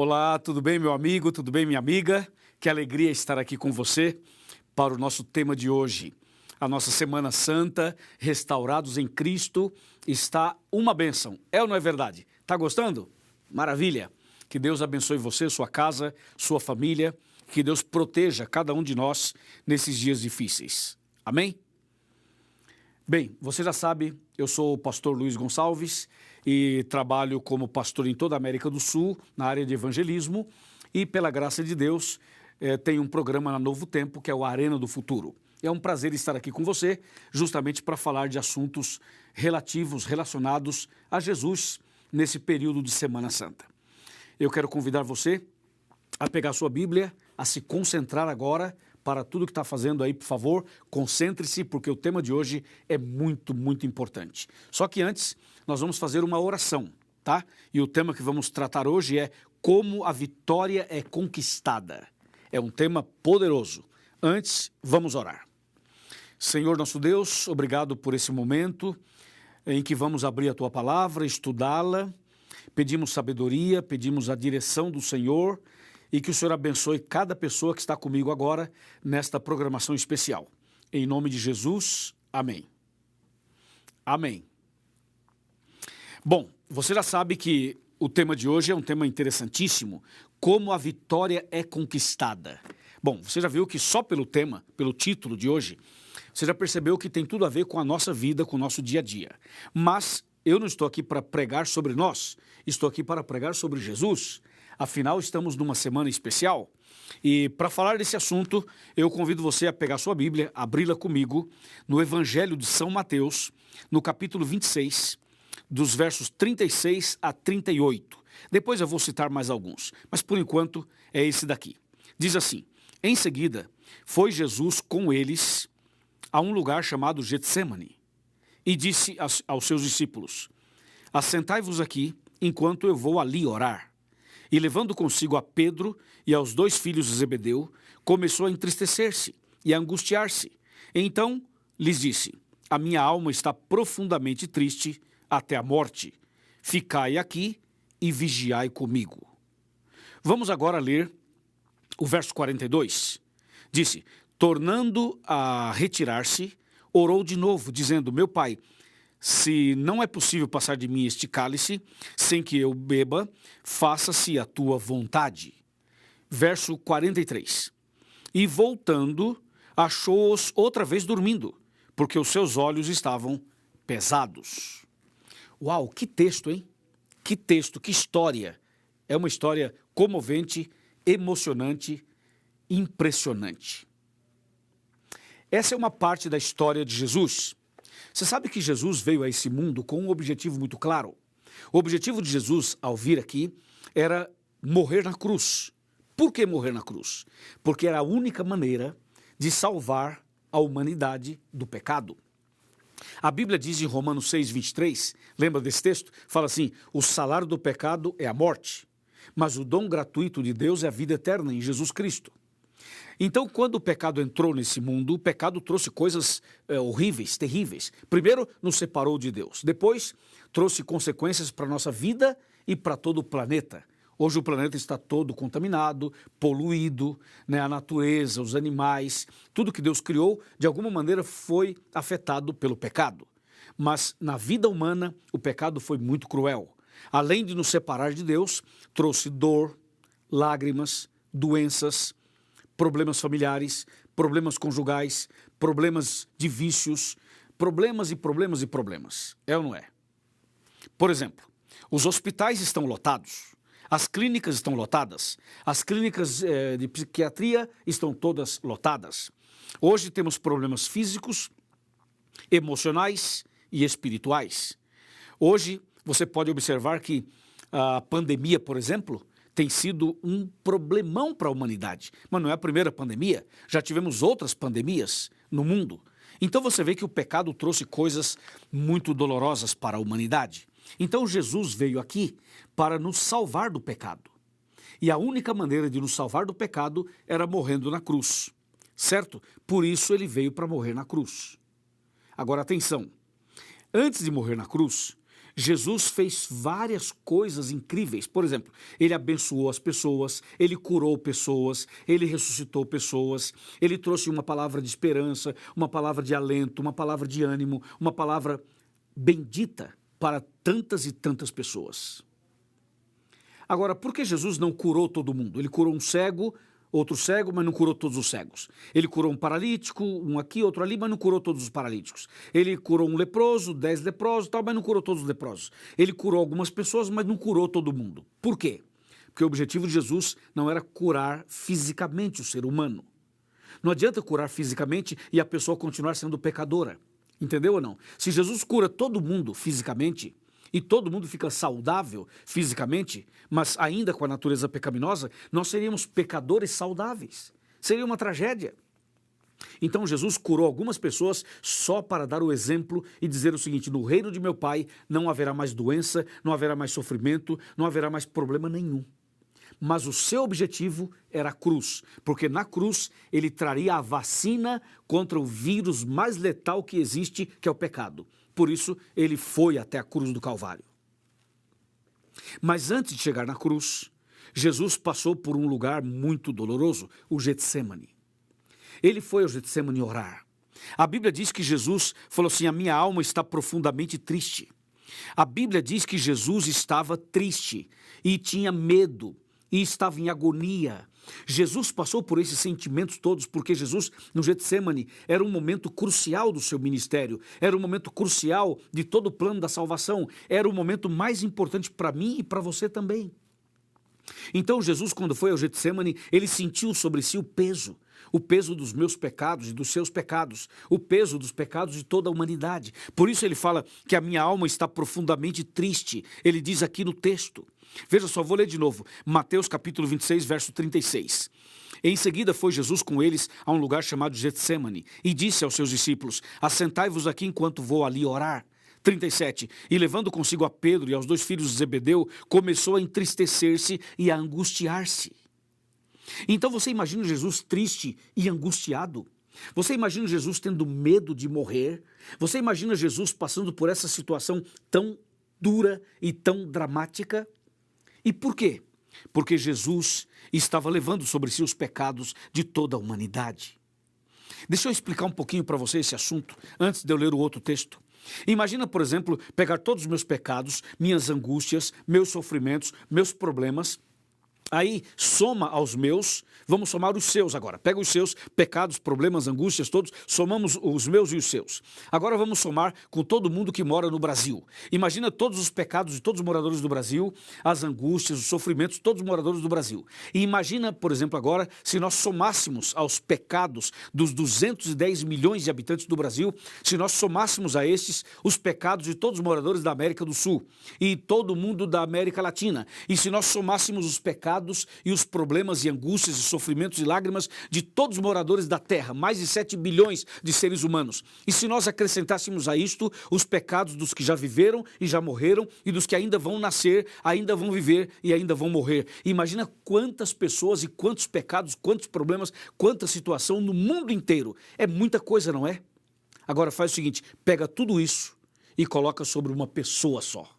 Olá, tudo bem, meu amigo? Tudo bem, minha amiga? Que alegria estar aqui com você para o nosso tema de hoje. A nossa Semana Santa, restaurados em Cristo, está uma bênção. É ou não é verdade? Tá gostando? Maravilha! Que Deus abençoe você, sua casa, sua família. Que Deus proteja cada um de nós nesses dias difíceis. Amém? Bem, você já sabe, eu sou o pastor Luiz Gonçalves e trabalho como pastor em toda a América do Sul, na área de evangelismo, e pela graça de Deus, tenho um programa na Novo Tempo, que é o Arena do Futuro. É um prazer estar aqui com você, justamente para falar de assuntos relacionados a Jesus nesse período de Semana Santa. Eu quero convidar você a pegar sua Bíblia, a se concentrar agora para tudo que está fazendo aí, por favor, concentre-se, porque o tema de hoje é muito, muito importante. Só que antes, nós vamos fazer uma oração, tá? E o tema que vamos tratar hoje é como a vitória é conquistada. É um tema poderoso. Antes, vamos orar. Senhor nosso Deus, obrigado por esse momento em que vamos abrir a Tua palavra, estudá-la. Pedimos sabedoria, pedimos a direção do Senhor e que o Senhor abençoe cada pessoa que está comigo agora nesta programação especial. Em nome de Jesus, amém. Amém. Bom, você já sabe que o tema de hoje é um tema interessantíssimo, como a vitória é conquistada. Bom, você já viu que só pelo tema, pelo título de hoje, você já percebeu que tem tudo a ver com a nossa vida, com o nosso dia a dia. Mas eu não estou aqui para pregar sobre nós, estou aqui para pregar sobre Jesus. Afinal, estamos numa semana especial e para falar desse assunto, eu convido você a pegar sua Bíblia, abri-la comigo no Evangelho de São Mateus, no capítulo 26, dos versos 36 a 38. Depois eu vou citar mais alguns, mas por enquanto é esse daqui. Diz assim: em seguida, foi Jesus com eles a um lugar chamado Getsêmani e disse aos seus discípulos: assentai-vos aqui enquanto eu vou ali orar. E levando consigo a Pedro e aos 2 filhos de Zebedeu, começou a entristecer-se e a angustiar-se. Então lhes disse: a minha alma está profundamente triste até a morte. Ficai aqui e vigiai comigo. Vamos agora ler o verso 42. Disse: tornando a retirar-se, orou de novo, dizendo: meu pai, se não é possível passar de mim este cálice, sem que eu beba, faça-se a tua vontade. Verso 43. E voltando, achou-os outra vez dormindo, porque os seus olhos estavam pesados. Uau, que texto, hein? Que texto, que história. É uma história comovente, emocionante, impressionante. Essa é uma parte da história de Jesus. Você sabe que Jesus veio a esse mundo com um objetivo muito claro. O objetivo de Jesus, ao vir aqui, era morrer na cruz. Por que morrer na cruz? Porque era a única maneira de salvar a humanidade do pecado. A Bíblia diz em Romanos 6, 23, lembra desse texto? Fala assim: o salário do pecado é a morte, mas o dom gratuito de Deus é a vida eterna em Jesus Cristo. Então, quando o pecado entrou nesse mundo, o pecado trouxe coisas horríveis, terríveis. Primeiro, nos separou de Deus. Depois, trouxe consequências para a nossa vida e para todo o planeta. Hoje o planeta está todo contaminado, poluído, né? A natureza, os animais, tudo que Deus criou, de alguma maneira foi afetado pelo pecado. Mas na vida humana, o pecado foi muito cruel. Além de nos separar de Deus, trouxe dor, lágrimas, doenças, problemas familiares, problemas conjugais, problemas de vícios, problemas e problemas e problemas. É ou não é? Por exemplo, os hospitais estão lotados, as clínicas estão lotadas, as clínicas de psiquiatria estão todas lotadas. Hoje temos problemas físicos, emocionais e espirituais. Hoje você pode observar que a pandemia, por exemplo, tem sido um problemão para a humanidade. Mas não é a primeira pandemia, já tivemos outras pandemias no mundo. Então você vê que o pecado trouxe coisas muito dolorosas para a humanidade. Então Jesus veio aqui para nos salvar do pecado. E a única maneira de nos salvar do pecado era morrendo na cruz, certo? Por isso ele veio para morrer na cruz. Agora atenção, antes de morrer na cruz, Jesus fez várias coisas incríveis. Por exemplo, ele abençoou as pessoas, ele curou pessoas, ele ressuscitou pessoas, ele trouxe uma palavra de esperança, uma palavra de alento, uma palavra de ânimo, uma palavra bendita para tantas e tantas pessoas. Agora, por que Jesus não curou todo mundo? Ele curou um cego, outro cego, mas não curou todos os cegos. Ele curou um paralítico, um aqui, outro ali, mas não curou todos os paralíticos. Ele curou um leproso, 10 leprosos, tal, mas não curou todos os leprosos. Ele curou algumas pessoas, mas não curou todo mundo. Por quê? Porque o objetivo de Jesus não era curar fisicamente o ser humano. Não adianta curar fisicamente e a pessoa continuar sendo pecadora. Entendeu ou não? Se Jesus cura todo mundo fisicamente, e todo mundo fica saudável fisicamente, mas ainda com a natureza pecaminosa, nós seríamos pecadores saudáveis. Seria uma tragédia. Então Jesus curou algumas pessoas só para dar o exemplo e dizer o seguinte: no reino de meu Pai não haverá mais doença, não haverá mais sofrimento, não haverá mais problema nenhum. Mas o seu objetivo era a cruz, porque na cruz ele traria a vacina contra o vírus mais letal que existe, que é o pecado. Por isso, ele foi até a cruz do Calvário. Mas antes de chegar na cruz, Jesus passou por um lugar muito doloroso, o Getsêmani. Ele foi ao Getsêmani orar. A Bíblia diz que Jesus falou assim: a minha alma está profundamente triste. A Bíblia diz que Jesus estava triste e tinha medo e estava em agonia. Jesus passou por esses sentimentos todos porque Jesus, no Getsêmani, era um momento crucial do seu ministério, era um momento crucial de todo o plano da salvação, era o momento mais importante para mim e para você também. Então Jesus, quando foi ao Getsêmani, ele sentiu sobre si o peso dos meus pecados e dos seus pecados, o peso dos pecados de toda a humanidade. Por isso ele fala que a minha alma está profundamente triste, ele diz aqui no texto. Veja só, vou ler de novo, Mateus capítulo 26, verso 36. Em seguida foi Jesus com eles a um lugar chamado Getsêmani e disse aos seus discípulos: assentai-vos aqui enquanto vou ali orar. 37. E levando consigo a Pedro e aos 2 filhos de Zebedeu, começou a entristecer-se e a angustiar-se. Então você imagina Jesus triste e angustiado? Você imagina Jesus tendo medo de morrer? Você imagina Jesus passando por essa situação tão dura e tão dramática? E por quê? Porque Jesus estava levando sobre si os pecados de toda a humanidade. Deixa eu explicar um pouquinho para você esse assunto, antes de eu ler o outro texto. Imagina, por exemplo, pegar todos os meus pecados, minhas angústias, meus sofrimentos, meus problemas, aí soma aos meus, vamos somar os seus agora. Pega os seus pecados, problemas, angústias, todos, somamos os meus e os seus. Agora vamos somar com todo mundo que mora no Brasil. Imagina todos os pecados de todos os moradores do Brasil, as angústias, os sofrimentos de todos os moradores do Brasil. E imagina, por exemplo, agora, se nós somássemos aos pecados dos 210 milhões de habitantes do Brasil, se nós somássemos a estes os pecados de todos os moradores da América do Sul e todo mundo da América Latina. E se nós somássemos os pecados e os problemas e angústias e sofrimentos e lágrimas de todos os moradores da Terra, mais de 7 bilhões de seres humanos. E se nós acrescentássemos a isto os pecados dos que já viveram e já morreram e dos que ainda vão nascer, ainda vão viver e ainda vão morrer. Imagina quantas pessoas e quantos pecados, quantos problemas, quanta situação no mundo inteiro. É muita coisa, não é? Agora faz o seguinte, pega tudo isso e coloca sobre uma pessoa só.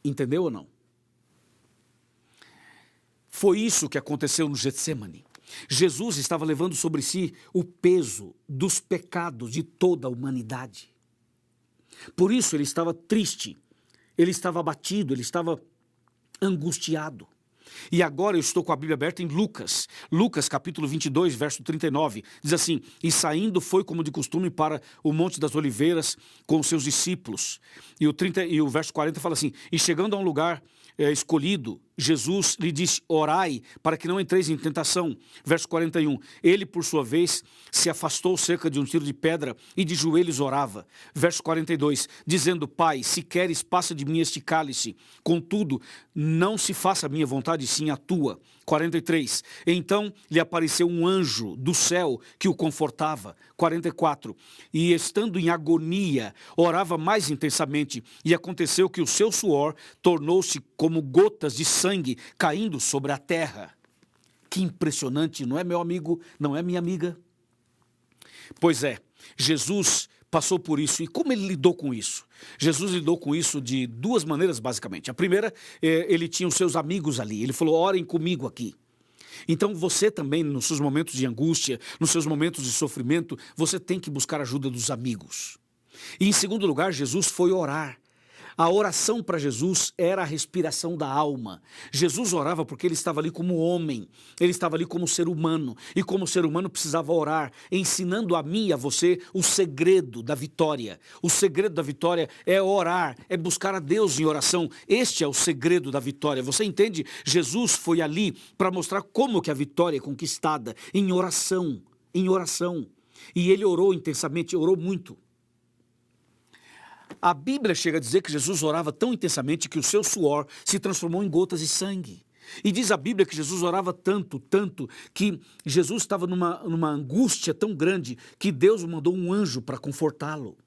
Entendeu ou não? Foi isso que aconteceu no Getsêmani. Jesus estava levando sobre si o peso dos pecados de toda a humanidade. Por isso ele estava triste, ele estava abatido, ele estava angustiado. E agora eu estou com a Bíblia aberta em Lucas. Lucas capítulo 22, verso 39. Diz assim: e saindo foi como de costume para o Monte das Oliveiras com os seus discípulos. E o verso 40 fala assim: e chegando a um lugar escolhido, Jesus lhe disse: orai para que não entreis em tentação. Verso 41, ele por sua vez se afastou cerca de um tiro de pedra e de joelhos orava. Verso 42, dizendo: Pai, se queres passa de mim este cálice, contudo não se faça a minha vontade, sim a tua. 43, então lhe apareceu um anjo do céu que o confortava. 44, e estando em agonia, orava mais intensamente, e aconteceu que o seu suor tornou-se como gotas de sangue caindo sobre a terra. Que impressionante, não é, meu amigo? Não é, minha amiga? Pois é, Jesus passou por isso. E como ele lidou com isso? Jesus lidou com isso de duas maneiras, basicamente. A primeira, ele tinha os seus amigos ali. Ele falou, orem comigo aqui. Então você também, nos seus momentos de angústia, nos seus momentos de sofrimento, você tem que buscar a ajuda dos amigos. E em segundo lugar, Jesus foi orar. A oração para Jesus era a respiração da alma. Jesus orava porque ele estava ali como homem, ele estava ali como ser humano, e como ser humano precisava orar, ensinando a mim e a você o segredo da vitória. O segredo da vitória é orar, é buscar a Deus em oração. Este é o segredo da vitória. Você entende? Jesus foi ali para mostrar como que a vitória é conquistada, em oração, em oração. E ele orou intensamente, orou muito. A Bíblia chega a dizer que Jesus orava tão intensamente que o seu suor se transformou em gotas de sangue. E diz a Bíblia que Jesus orava tanto, que Jesus estava numa angústia tão grande que Deus mandou um anjo para confortá-lo.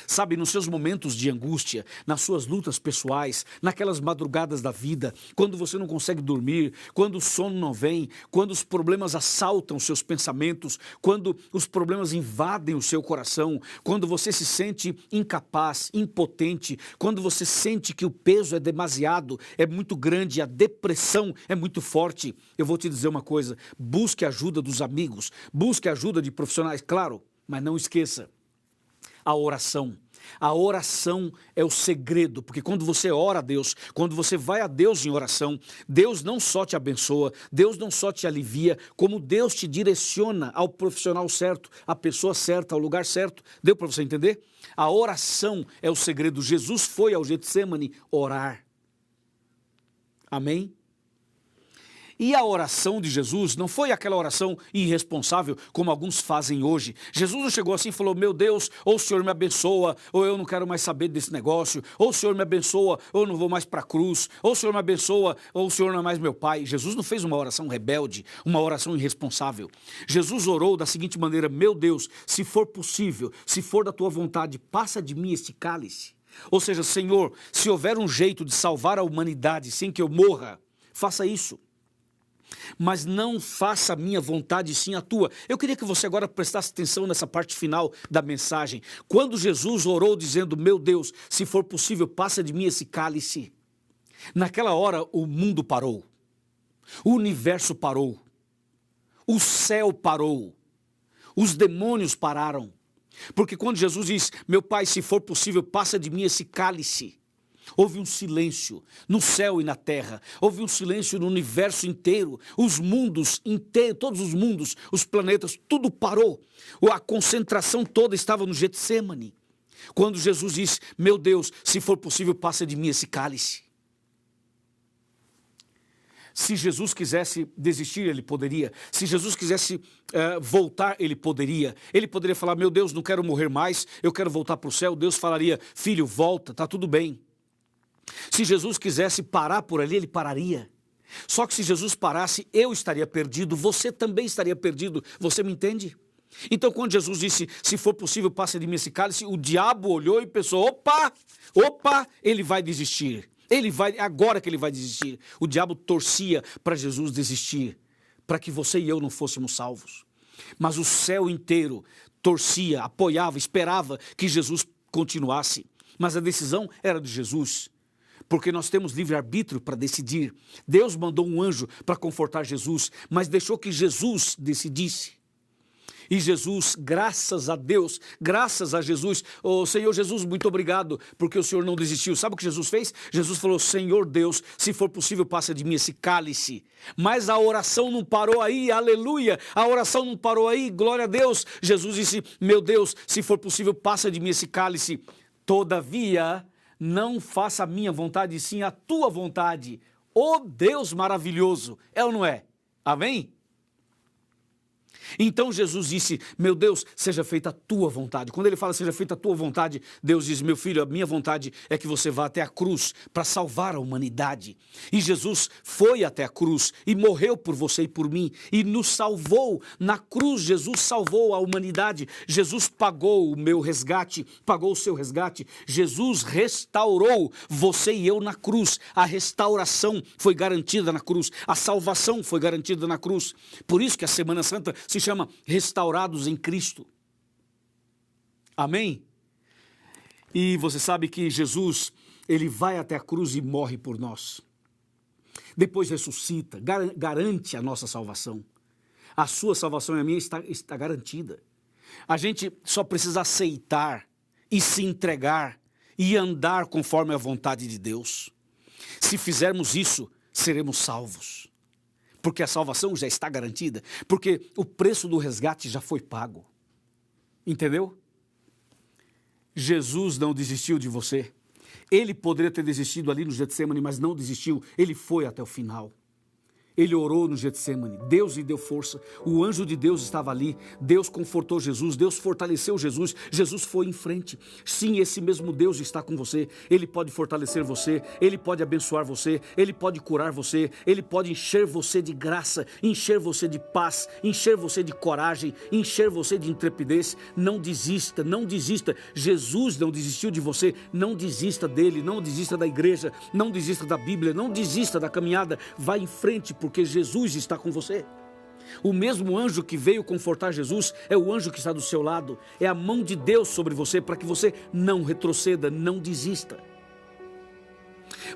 Sabe, nos seus momentos de angústia, nas suas lutas pessoais, naquelas madrugadas da vida, quando você não consegue dormir, quando o sono não vem, quando os problemas assaltam os seus pensamentos, quando os problemas invadem o seu coração, quando você se sente incapaz, impotente, quando você sente que o peso é demasiado, é muito grande, a depressão é muito forte, eu vou te dizer uma coisa, busque a ajuda dos amigos, busque a ajuda de profissionais, claro, mas não esqueça, a oração. A oração é o segredo, porque quando você ora a Deus, quando você vai a Deus em oração, Deus não só te abençoa, Deus não só te alivia, como Deus te direciona ao profissional certo, à pessoa certa, ao lugar certo. Deu para você entender? A oração é o segredo. Jesus foi ao Getsemane orar. Amém? E a oração de Jesus não foi aquela oração irresponsável como alguns fazem hoje. Jesus não chegou assim e falou, meu Deus, ou o Senhor me abençoa, ou eu não quero mais saber desse negócio, ou o Senhor me abençoa, ou eu não vou mais para a cruz, ou o Senhor me abençoa, ou o Senhor não é mais meu pai. Jesus não fez uma oração rebelde, uma oração irresponsável. Jesus orou da seguinte maneira, meu Deus, se for possível, se for da tua vontade, passa de mim este cálice. Ou seja, Senhor, se houver um jeito de salvar a humanidade sem que eu morra, faça isso. Mas não faça a minha vontade, sim a tua. Eu queria que você agora prestasse atenção nessa parte final da mensagem. Quando Jesus orou dizendo, meu Deus, se for possível, passa de mim esse cálice. Naquela hora o mundo parou, o universo parou, o céu parou, os demônios pararam. Porque quando Jesus diz, meu Pai, se for possível, passa de mim esse cálice. Houve um silêncio no céu e na terra, houve um silêncio no universo inteiro, os mundos inteiros, todos os mundos, os planetas, tudo parou. A concentração toda estava no Getsemane. Quando Jesus disse, meu Deus, se for possível, passa de mim esse cálice. Se Jesus quisesse desistir, ele poderia. Se Jesus quisesse voltar, ele poderia. Ele poderia falar, meu Deus, não quero morrer mais, eu quero voltar para o céu. Deus falaria, filho, volta, está tudo bem. Se Jesus quisesse parar por ali, ele pararia. Só que se Jesus parasse, eu estaria perdido, você também estaria perdido. Você me entende? Então quando Jesus disse, se for possível, passe de mim esse cálice, o diabo olhou e pensou, opa, ele vai desistir. Agora que ele vai desistir. O diabo torcia para Jesus desistir, para que você e eu não fôssemos salvos. Mas o céu inteiro torcia, apoiava, esperava que Jesus continuasse. Mas a decisão era de Jesus. Porque nós temos livre-arbítrio para decidir. Deus mandou um anjo para confortar Jesus, mas deixou que Jesus decidisse. E Jesus, graças a Deus, graças a Jesus, Senhor Jesus, muito obrigado, porque o Senhor não desistiu. Sabe o que Jesus fez? Jesus falou, Senhor Deus, se for possível, passa de mim esse cálice. Mas a oração não parou aí, aleluia, a oração não parou aí, glória a Deus. Jesus disse, meu Deus, se for possível, passa de mim esse cálice. Todavia, não faça a minha vontade, sim a tua vontade. Ó Deus maravilhoso, é ou não é? Amém? Então Jesus disse, meu Deus, seja feita a tua vontade. Quando ele fala, seja feita a tua vontade, Deus diz, meu filho, a minha vontade é que você vá até a cruz para salvar a humanidade. E Jesus foi até a cruz e morreu por você e por mim e nos salvou. Na cruz, Jesus salvou a humanidade. Jesus pagou o meu resgate, pagou o seu resgate. Jesus restaurou você e eu na cruz. A restauração foi garantida na cruz. A salvação foi garantida na cruz. Por isso que a Semana Santa se chama Restaurados em Cristo. Amém? E você sabe que Jesus, ele vai até a cruz e morre por nós. Depois ressuscita, garante a nossa salvação. A sua salvação e a minha está garantida. A gente só precisa aceitar e se entregar e andar conforme a vontade de Deus. Se fizermos isso, seremos salvos. Porque a salvação já está garantida. Porque o preço do resgate já foi pago. Entendeu? Jesus não desistiu de você. Ele poderia ter desistido ali no Getsêmani, mas não desistiu. Ele foi até o final. Ele orou no Getsêmani, Deus lhe deu força, o anjo de Deus estava ali, Deus confortou Jesus, Deus fortaleceu Jesus, Jesus foi em frente. Sim, esse mesmo Deus está com você, Ele pode fortalecer você, Ele pode abençoar você, Ele pode curar você, Ele pode encher você de graça, encher você de paz, encher você de coragem, encher você de intrepidez. Não desista, não desista. Jesus não desistiu de você, não desista dele, não desista da igreja, não desista da Bíblia, não desista da caminhada, vai em frente, porque Jesus está com você. O mesmo anjo que veio confortar Jesus é o anjo que está do seu lado. É a mão de Deus sobre você para que você não retroceda, não desista.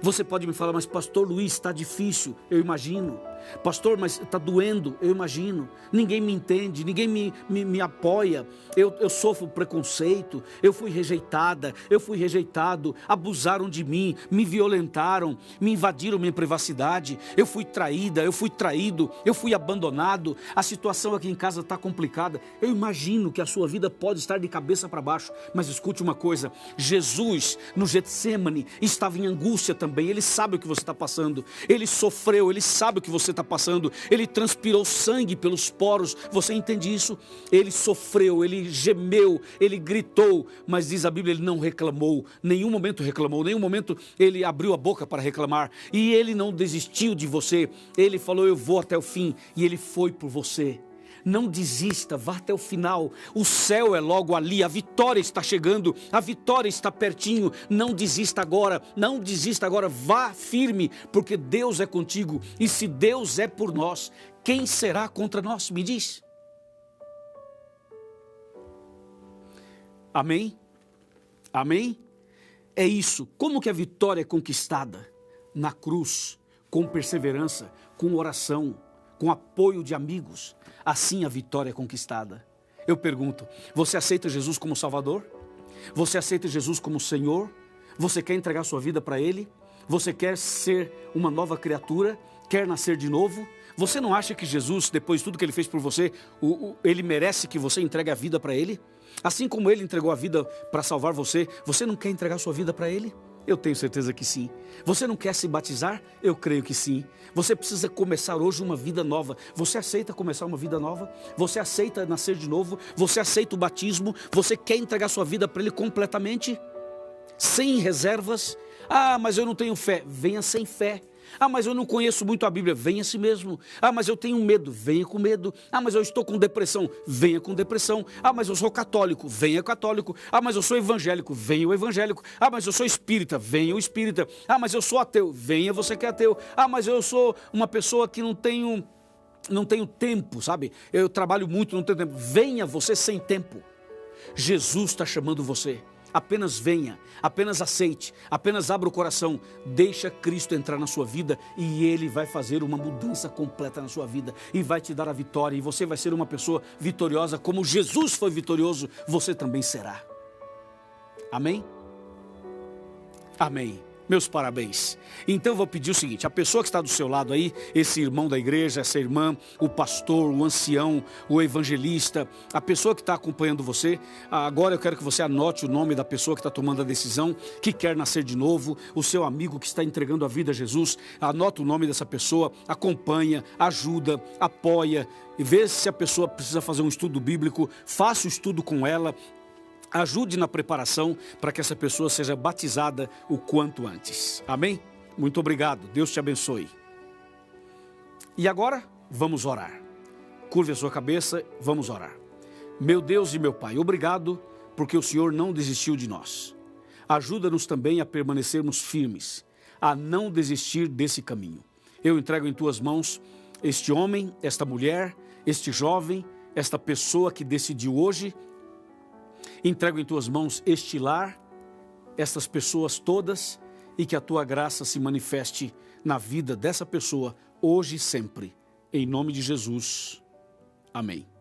Você pode me falar, mas pastor Luiz, está difícil, eu imagino. Pastor, mas está doendo, eu imagino. Ninguém me entende, ninguém me apoia. Eu sofro preconceito, eu fui rejeitada, eu fui rejeitado. Abusaram de mim, me violentaram, me invadiram minha privacidade. Eu fui traída, eu fui traído, eu fui abandonado. A situação aqui em casa está complicada. Eu imagino que a sua vida pode estar de cabeça para baixo. Mas escute uma coisa, Jesus no Getsêmani estava em angústia também. Ele sabe o que você está passando. Ele sofreu, ele sabe o que você está passando. Ele transpirou sangue pelos poros. Você entende isso? Ele sofreu, ele gemeu, ele gritou, mas diz a Bíblia, ele não reclamou, nenhum momento reclamou, nenhum momento ele abriu a boca para reclamar. E ele não desistiu de você. Ele falou, eu vou até o fim, e ele foi por você. Não desista, vá até o final. O céu é logo ali, a vitória está chegando, a vitória está pertinho. Não desista agora, não desista agora, vá firme, porque Deus é contigo. E se Deus é por nós, quem será contra nós? Me diz. Amém? Amém? É isso. Como que a vitória é conquistada? Na cruz, com perseverança, com oração, com apoio de amigos. Assim a vitória é conquistada. Eu pergunto, você aceita Jesus como Salvador? Você aceita Jesus como Senhor? Você quer entregar sua vida para Ele? Você quer ser uma nova criatura? Quer nascer de novo? Você não acha que Jesus, depois de tudo que Ele fez por você, Ele merece que você entregue a vida para Ele? Assim como Ele entregou a vida para salvar você, você não quer entregar sua vida para Ele? Eu tenho certeza que sim. Você não quer se batizar? Eu creio que sim. Você precisa começar hoje uma vida nova. Você aceita começar uma vida nova? Você aceita nascer de novo? Você aceita o batismo? Você quer entregar sua vida para Ele completamente? Sem reservas? Ah, mas eu não tenho fé. Venha sem fé. Ah, mas eu não conheço muito a Bíblia. Venha assim mesmo. Ah, mas eu tenho medo. Venha com medo. Ah, mas eu estou com depressão. Venha com depressão. Ah, mas eu sou católico. Venha católico. Ah, mas eu sou evangélico. Venha o evangélico. Ah, mas eu sou espírita. Venha o espírita. Ah, mas eu sou ateu. Venha você que é ateu. Ah, mas eu sou uma pessoa que não tenho tempo, sabe? Eu trabalho muito, não tenho tempo. Venha você sem tempo. Jesus está chamando você. Apenas venha, apenas aceite, apenas abra o coração, deixa Cristo entrar na sua vida e Ele vai fazer uma mudança completa na sua vida e vai te dar a vitória e você vai ser uma pessoa vitoriosa, como Jesus foi vitorioso, você também será. Amém? Amém. Meus parabéns. Então eu vou pedir o seguinte, a pessoa que está do seu lado aí, esse irmão da igreja, essa irmã, o pastor, o ancião, o evangelista, a pessoa que está acompanhando você, agora eu quero que você anote o nome da pessoa que está tomando a decisão, que quer nascer de novo, o seu amigo que está entregando a vida a Jesus, anota o nome dessa pessoa, acompanha, ajuda, apoia, e vê se a pessoa precisa fazer um estudo bíblico, faça o estudo com ela, ajude na preparação para que essa pessoa seja batizada o quanto antes. Amém? Muito obrigado. Deus te abençoe. E agora, vamos orar. Curve a sua cabeça, vamos orar. Meu Deus e meu Pai, obrigado porque o Senhor não desistiu de nós. Ajuda-nos também a permanecermos firmes, a não desistir desse caminho. Eu entrego em tuas mãos este homem, esta mulher, este jovem, esta pessoa que decidiu hoje. Entrego em tuas mãos este lar essas pessoas todas e que a tua graça se manifeste na vida dessa pessoa hoje e sempre. Em nome de Jesus. Amém.